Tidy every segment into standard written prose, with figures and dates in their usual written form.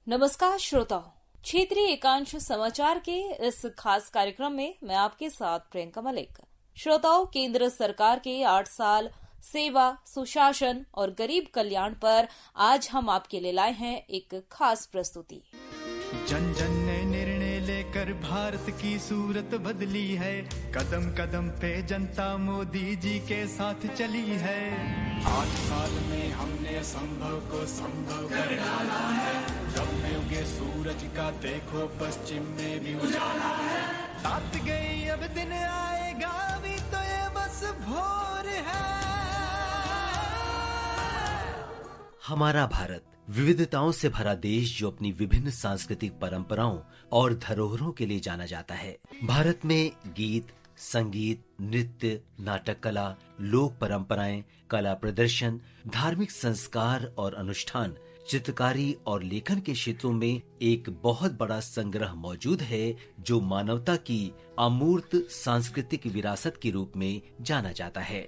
नमस्कार श्रोताओं, क्षेत्रीय एकांश समाचार के इस खास कार्यक्रम में मैं आपके साथ प्रियंका मलिक। श्रोताओं, केंद्र सरकार के 8 साल सेवा, सुशासन और गरीब कल्याण पर आज हम आपके लिए लाए हैं एक खास प्रस्तुति। जन जन ने निर्णय लेकर भारत की सूरत बदली है। कदम कदम पे जनता मोदी जी के साथ चली है। 8 साल में हमने असंभव को संभव कर डाला है। जब में उगे सूरज का देखो पश्चिम में भी उजाला है। रात गई अब दिन आएगा भी तो ये बस भोर है। हमारा भारत विविधताओं से भरा देश जो अपनी विभिन्न सांस्कृतिक परंपराओं और धरोहरों के लिए जाना जाता है। भारत में गीत, संगीत, नृत्य, नाटक कला, लोक परंपराएं, कला प्रदर्शन, धार्मिक संस्कार और अनुष्ठान, चित्रकारी और लेखन के क्षेत्रों में एक बहुत बड़ा संग्रह मौजूद है जो मानवता की अमूर्त सांस्कृतिक विरासत के रूप में जाना जाता है।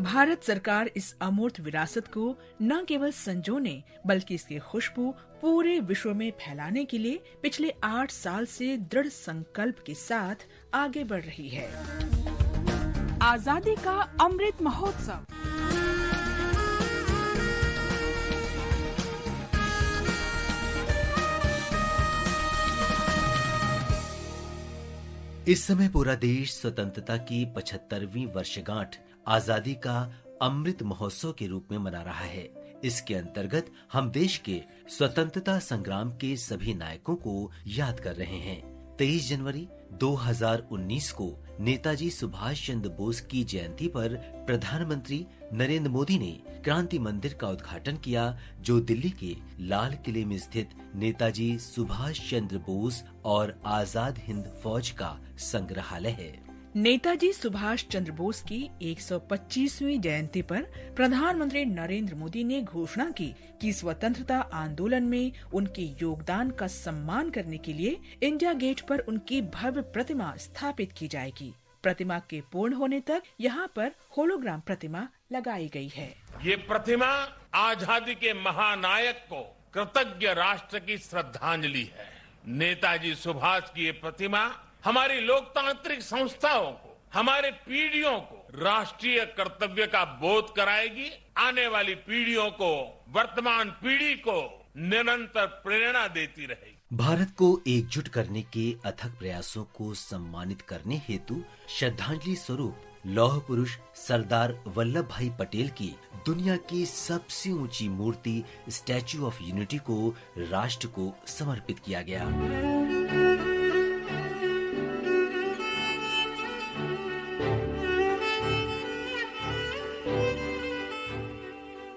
भारत सरकार इस अमूर्त विरासत को न केवल संजोने बल्कि इसकी खुशबू पूरे विश्व में फैलाने के लिए पिछले 8 साल से दृढ़ संकल्प के साथ आगे बढ़ रही है। आजादी का अमृत महोत्सव। इस समय पूरा देश स्वतंत्रता की 75वीं वर्षगांठ आजादी का अमृत महोत्सव के रूप में मना रहा है। इसके अंतर्गत हम देश के स्वतंत्रता संग्राम के सभी नायकों को याद कर रहे हैं। 23 जनवरी 2019 को नेताजी सुभाष चंद्र बोस की जयंती पर प्रधानमंत्री नरेंद्र मोदी ने क्रांति मंदिर का उद्घाटन किया, जो दिल्ली के लाल किले में स्थित नेताजी सुभाष चंद्र बोस और आजाद हिंद फौज का संग्रहालय है। नेताजी सुभाष चंद्र बोस की 125वीं जयंती पर प्रधानमंत्री नरेंद्र मोदी ने घोषणा की कि स्वतंत्रता आंदोलन में उनके योगदान का सम्मान करने के लिए इंडिया गेट पर उनकी भव्य प्रतिमा स्थापित की जाएगी। प्रतिमा के पूर्ण होने तक यहाँ पर होलोग्राम प्रतिमा लगाई गई है। ये प्रतिमा आजादी के महानायक को कृतज्ञ राष्ट्र की श्रद्धांजलि है। नेताजी सुभाष की ये प्रतिमा हमारी लोकतांत्रिक संस्थाओं को, हमारे पीढ़ियों को राष्ट्रीय कर्तव्य का बोध कराएगी। आने वाली पीढ़ियों को, वर्तमान पीढ़ी को निरंतर प्रेरणा देती रहेगी। भारत को एकजुट करने के अथक प्रयासों को सम्मानित करने हेतु श्रद्धांजलि स्वरूप लौह पुरुष सरदार वल्लभ भाई पटेल की दुनिया की सबसे ऊंची मूर्ति स्टैच्यू ऑफ यूनिटी को राष्ट्र को समर्पित किया गया।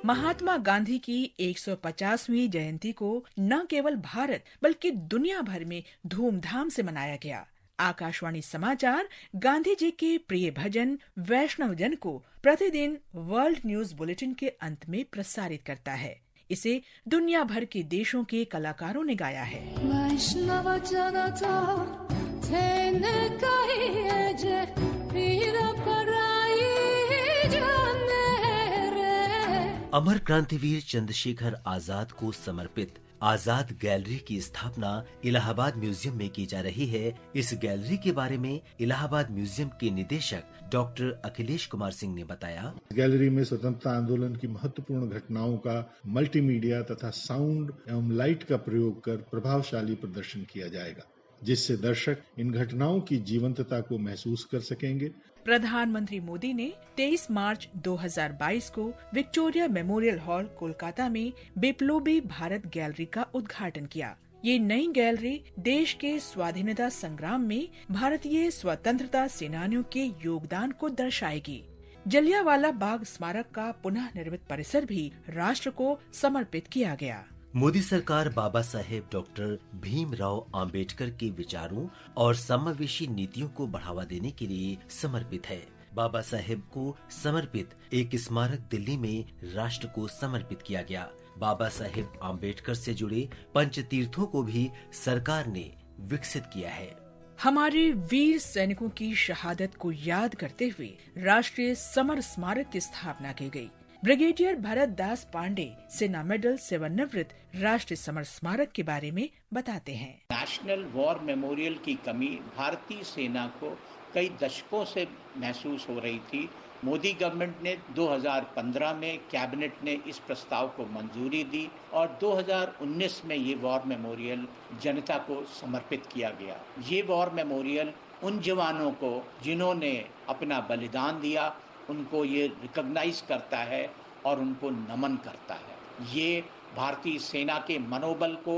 महात्मा गांधी की 150वीं जयंती को न केवल भारत बल्कि दुनिया भर में धूमधाम से मनाया गया। आकाशवाणी समाचार गांधी जी के प्रिय भजन वैष्णव जन को प्रतिदिन वर्ल्ड न्यूज बुलेटिन के अंत में प्रसारित करता है। इसे दुनिया भर के देशों के कलाकारों ने गाया है। वैष्णव जन तो तेने कहिए जे पीर पराई जाने रे। अमर क्रांतिवीर चंद्रशेखर आजाद को समर्पित आजाद गैलरी की स्थापना इलाहाबाद म्यूजियम में की जा रही है। इस गैलरी के बारे में इलाहाबाद म्यूजियम के निदेशक डॉक्टर अखिलेश कुमार सिंह ने बताया। गैलरी में स्वतंत्रता आंदोलन की महत्वपूर्ण घटनाओं का मल्टीमीडिया तथा साउंड एवं लाइट का प्रयोग कर प्रभावशाली प्रदर्शन किया जाएगा, जिससे दर्शक इन घटनाओं की जीवंतता को महसूस कर सकेंगे। प्रधानमंत्री मोदी ने 23 मार्च 2022 को विक्टोरिया मेमोरियल हॉल कोलकाता में बिप्लोबी भारत गैलरी का उद्घाटन किया। ये नई गैलरी देश के स्वाधीनता संग्राम में भारतीय स्वतंत्रता सेनानियों के योगदान को दर्शाएगी। जलियांवाला बाग स्मारक का पुनः निर्मित परिसर भी राष्ट्र को समर्पित किया गया। मोदी सरकार बाबा साहेब डॉक्टर भीमराव अंबेडकर के विचारों और समावेशी नीतियों को बढ़ावा देने के लिए समर्पित है। बाबा साहेब को समर्पित एक स्मारक दिल्ली में राष्ट्र को समर्पित किया गया। बाबा साहेब अंबेडकर से जुड़े पंचतीर्थों को भी सरकार ने विकसित किया है। हमारे वीर सैनिकों की शहादत को याद करते हुए राष्ट्रीय समर स्मारक की स्थापना की गई। ब्रिगेडियर भरत दास पांडे सेना मेडल सेवानिवृत्त राष्ट्रीय समर स्मारक के बारे में बताते हैं। नेशनल वॉर मेमोरियल की कमी भारतीय सेना को कई दशकों से महसूस हो रही थी। मोदी गवर्नमेंट ने 2015 में कैबिनेट ने इस प्रस्ताव को मंजूरी दी और 2019 में ये वॉर मेमोरियल जनता को समर्पित किया गया। ये वॉर मेमोरियल उन जवानों को जिन्होंने अपना बलिदान दिया उनको ये रिकॉग्नाइज करता है और उनको नमन करता है। ये भारतीय सेना के मनोबल को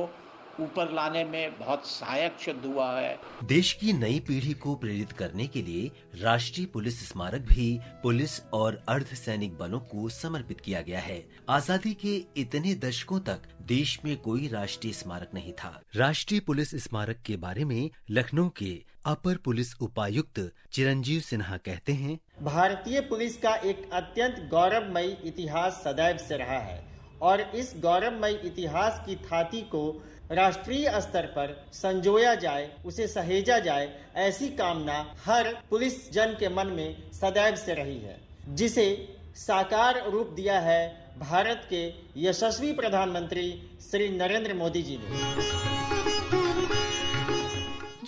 ऊपर लाने में बहुत सहायक सिद्ध हुआ है। देश की नई पीढ़ी को प्रेरित करने के लिए राष्ट्रीय पुलिस स्मारक भी पुलिस और अर्धसैनिक बलों को समर्पित किया गया है। आजादी के इतने दशकों तक देश में कोई राष्ट्रीय स्मारक नहीं था। राष्ट्रीय पुलिस स्मारक के बारे में लखनऊ के अपर पुलिस उपायुक्त चिरंजीव सिन्हा कहते हैं, भारतीय पुलिस का एक अत्यंत गौरवमयी इतिहास सदैव से रहा है और इस गौरवमयी इतिहास की थाती को राष्ट्रीय स्तर पर संजोया जाए, उसे सहेजा जाए, ऐसी कामना हर पुलिस जन के मन में सदैव से रही है, जिसे साकार रूप दिया है भारत के यशस्वी प्रधानमंत्री श्री नरेंद्र मोदी जी ने।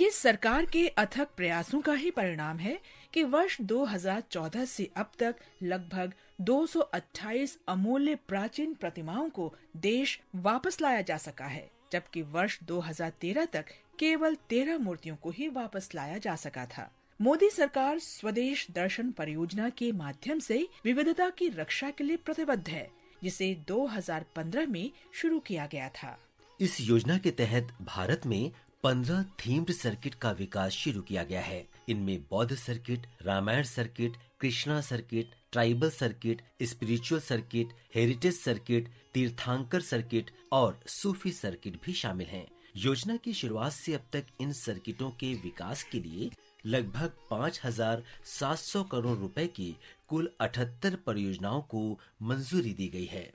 ये सरकार के अथक प्रयासों का ही परिणाम है कि वर्ष 2014 से अब तक लगभग 228 अमूल्य प्राचीन प्रतिमाओं को देश वापस लाया जा सका है, जबकि वर्ष 2013 तक केवल 13 मूर्तियों को ही वापस लाया जा सका था। मोदी सरकार स्वदेश दर्शन परियोजना के माध्यम से विविधता की रक्षा के लिए प्रतिबद्ध है, जिसे 2015 में शुरू किया गया था। इस योजना के तहत भारत में 15 थीम्ड सर्किट का विकास शुरू किया गया है। इनमें बौद्ध circuit, Ramayana circuit, Krishna circuit, tribal circuit, spiritual circuit, heritage circuit, Tirthankar circuit और सूफी सर्किट भी शामिल हैं। योजना की शुरुआत से अब तक इन सर्किटों के विकास के लिए लगभग 5,700 करोड़ रुपए की कुल 78 परियोजनाओं को मंजूरी दी गई है।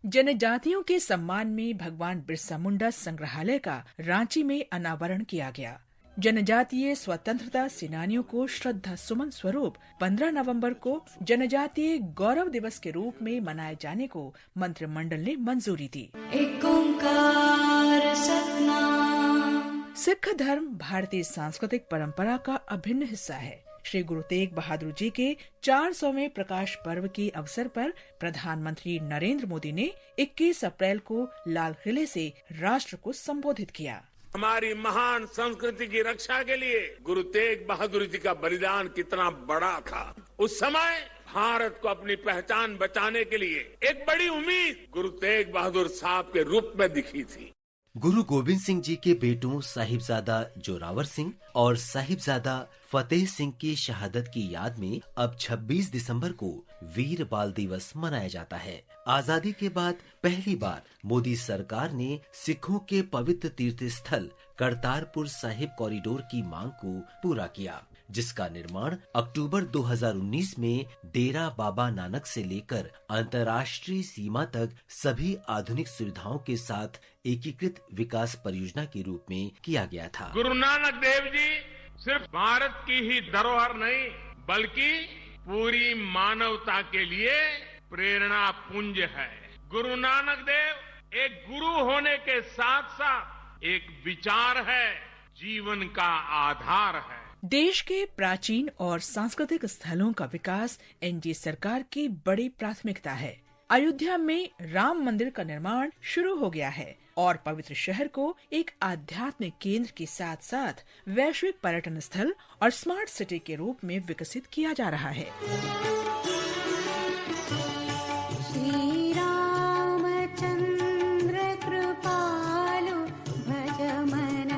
जनजातियों के सम्मान में भगवान बिरसा मुंडा संग्रहालय का रांची में अनावरण किया गया। जनजातीय स्वतंत्रता सेनानियों को श्रद्धा सुमन स्वरूप 15 नवंबर को जनजातीय गौरव दिवस के रूप में मनाए जाने को मंत्रिमंडल ने मंजूरी दी। एक ओंकार सतनाम। सिख धर्म भारतीय सांस्कृतिक परंपरा का अभिन्न हिस्सा है। श्री गुरु तेग बहादुर जी के 400वें प्रकाश पर्व के अवसर पर प्रधानमंत्री नरेंद्र मोदी ने 21 अप्रैल को लाल किले से राष्ट्र को संबोधित किया। हमारी महान संस्कृति की रक्षा के लिए गुरु तेग बहादुर जी का बलिदान कितना बड़ा था। उस समय भारत को अपनी पहचान बचाने के लिए एक बड़ी उम्मीद गुरु तेग बहादुर साहब के रूप में दिखी थी। गुरु गोविंद सिंह जी के बेटों साहिबजादा जोरावर सिंह और साहिबजादा फतेह सिंह की शहादत की याद में अब 26 दिसंबर को वीर बाल दिवस मनाया जाता है। आजादी के बाद पहली बार मोदी सरकार ने सिखों के पवित्र तीर्थ स्थल करतारपुर साहिब कॉरिडोर की मांग को पूरा किया, जिसका निर्माण अक्टूबर 2019 में डेरा बाबा नानक से लेकर अंतर्राष्ट्रीय सीमा तक सभी आधुनिक सुविधाओं के साथ एकीकृत विकास परियोजना के रूप में किया गया था। गुरु नानक देव जी सिर्फ भारत की ही धरोहर नहीं बल्कि पूरी मानवता के लिए प्रेरणा पुंज है। गुरु नानक देव एक गुरु होने के साथ साथ एक विचार है, जीवन का आधार है। देश के प्राचीन और सांस्कृतिक स्थलों का विकास एनडीए सरकार की बड़ी प्राथमिकता है। अयोध्या में राम मंदिर का निर्माण शुरू हो गया है और पवित्र शहर को एक आध्यात्मिक केंद्र के साथ साथ वैश्विक पर्यटन स्थल और स्मार्ट सिटी के रूप में विकसित किया जा रहा है। श्री रामचंद्र कृपालु भज मन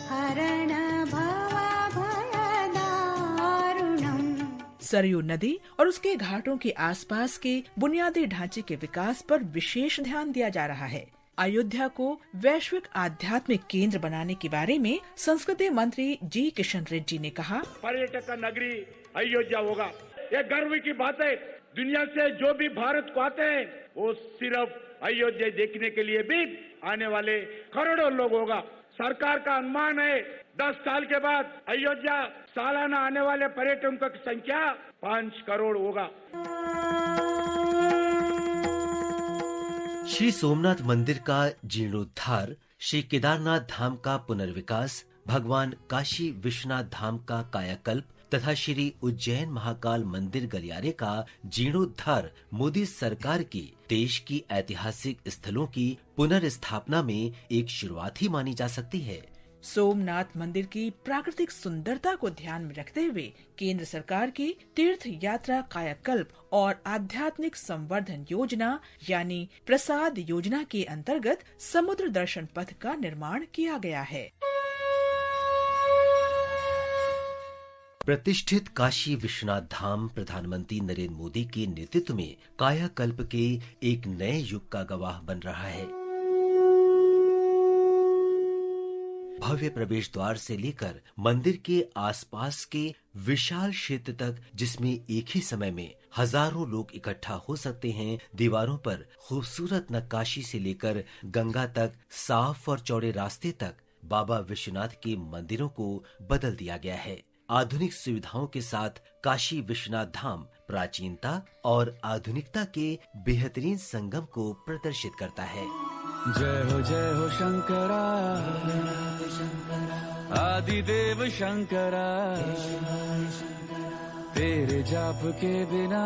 हरण भव भय दारुणम्। सरयू नदी और उसके घाटों के आसपास के बुनियादी ढांचे के विकास पर विशेष ध्यान दिया जा रहा है। अयोध्या को वैश्विक आध्यात्मिक केंद्र बनाने के बारे में संस्कृति मंत्री जी किशन रेड्डी ने कहा, पर्यटक का नगरी अयोध्या होगा। ये गर्व की बात है। दुनिया से जो भी भारत को आते हैं वो सिर्फ अयोध्या देखने के लिए भी आने वाले करोड़ों लोग होगा। सरकार का अनुमान है 10 साल के बाद अयोध्या सालाना आने वाले पर्यटकों की संख्या 5 करोड़ होगा। श्री सोमनाथ मंदिर का जीर्णोद्धार, श्री केदारनाथ धाम का पुनर्विकास, भगवान काशी विश्वनाथ धाम का कायाकल्प तथा श्री उज्जैन महाकाल मंदिर गलियारे का जीर्णोद्धार मोदी सरकार की देश की ऐतिहासिक स्थलों की पुनर्स्थापना में एक शुरुआत ही मानी जा सकती है। सोमनाथ मंदिर की प्राकृतिक सुंदरता को ध्यान में रखते हुए केंद्र सरकार की तीर्थ यात्रा कायाकल्प और आध्यात्मिक संवर्धन योजना यानी प्रसाद योजना के अंतर्गत समुद्र दर्शन पथ का निर्माण किया गया है। प्रतिष्ठित काशी विश्वनाथ धाम प्रधानमंत्री नरेंद्र मोदी के नेतृत्व में कायाकल्प के एक नए युग का गवाह बन रहा है। भव्य प्रवेश द्वार से लेकर मंदिर के आसपास के विशाल क्षेत्र तक, जिसमें एक ही समय में हजारों लोग इकट्ठा हो सकते हैं, दीवारों पर खूबसूरत नक्काशी से लेकर गंगा तक साफ और चौड़े रास्ते तक बाबा विश्वनाथ के मंदिरों को बदल दिया गया है। आधुनिक सुविधाओं के साथ काशी विश्वनाथ धाम प्राचीनता और आधुनिकता के बेहतरीन संगम को प्रदर्शित करता है। जय हो शंकरा, आदिदेव शंकरा, तेरे जाप के बिना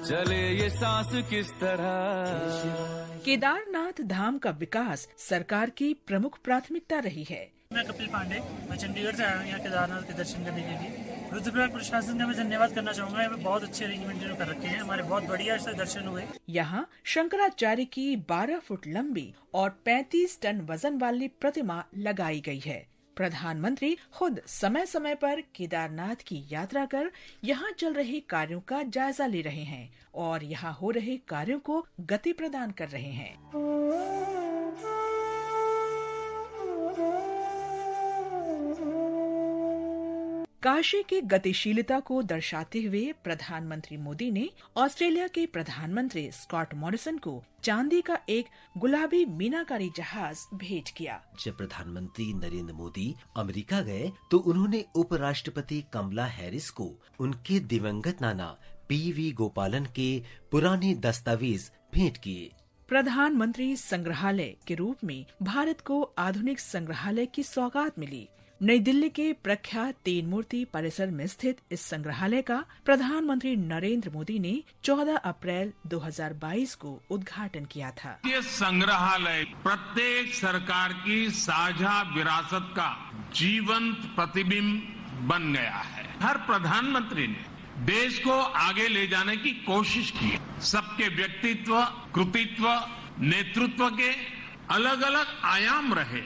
चले ये सांस किस तरह। केदारनाथ धाम का विकास सरकार की प्रमुख प्राथमिकता रही है। मैं कपिल पांडे, मैं चंडीगढ़ से आया हूँ यहाँ केदारनाथ के दर्शन करने के लिए। रुद्रप्रयाग प्रशासन का मैं धन्यवाद करना चाहूँगा। यहाँ पे बहुत अच्छे अरेंजमेंट कर रखे हैं, हमारे बहुत बढ़िया से दर्शन हुए। यहाँ शंकराचार्य की 12 फुट लंबी और 35 टन वजन वाली प्रतिमा लगाई गई है। प्रधानमंत्री खुद समय समय पर केदारनाथ की यात्रा कर यहाँ चल रहे कार्यों का जायजा ले रहे हैं और यहाँ हो रहे कार्यों को गति प्रदान कर रहे हैं। काशी की गतिशीलता को दर्शाते हुए प्रधानमंत्री मोदी ने ऑस्ट्रेलिया के प्रधानमंत्री स्कॉट मॉरिसन को चांदी का एक गुलाबी मीनाकारी जहाज भेंट किया। जब प्रधानमंत्री नरेंद्र मोदी अमेरिका गए तो उन्होंने उपराष्ट्रपति कमला हैरिस को उनके दिवंगत नाना पीवी गोपालन के पुराने दस्तावेज भेंट किए। प्रधानमंत्री संग्रहालय के रूप में भारत को आधुनिक संग्रहालय की सौगात मिली। नई दिल्ली के प्रख्यात तीन मूर्ति परिसर में स्थित इस संग्रहालय का प्रधानमंत्री नरेंद्र मोदी ने 14 अप्रैल 2022 को उद्घाटन किया था। ये संग्रहालय प्रत्येक सरकार की साझा विरासत का जीवंत प्रतिबिंब बन गया है। हर प्रधानमंत्री ने देश को आगे ले जाने की कोशिश की। सबके व्यक्तित्व, कृतित्व, नेतृत्व के अलग अलग आयाम रहे।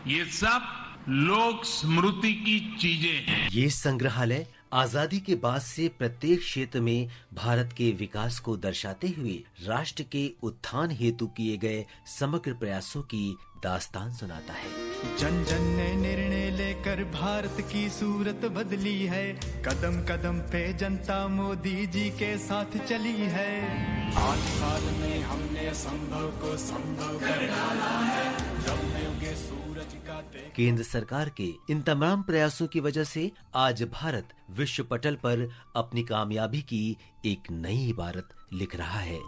ये सब लोक स्मृति की चीजें हैं। ये संग्रहालय आजादी के बाद से प्रत्येक क्षेत्र में भारत के विकास को दर्शाते हुए राष्ट्र के उत्थान हेतु किए गए समग्र प्रयासों की दास्तान सुनाता है। जन जन ने निर्णय लेकर भारत की सूरत बदली है। कदम कदम पे जनता मोदी जी के साथ चली है। 8 साल में हमने असंभव को संभव कर डाला है। जब उगे सूरज का केंद्र सरकार के इन तमाम प्रयासों की वजह से आज भारत विश्व पटल पर अपनी कामयाबी की एक नई इबारत लिख रहा है।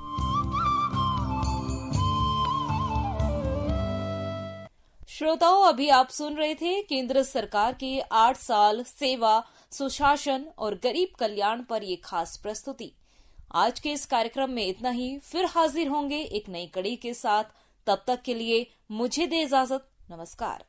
श्रोताओं, अभी आप सुन रहे थे केंद्र सरकार के 8 साल सेवा, सुशासन और गरीब कल्याण पर ये खास प्रस्तुति। आज के इस कार्यक्रम में इतना ही। फिर हाजिर होंगे एक नई कड़ी के साथ। तब तक के लिए मुझे दे इजाजत। नमस्कार।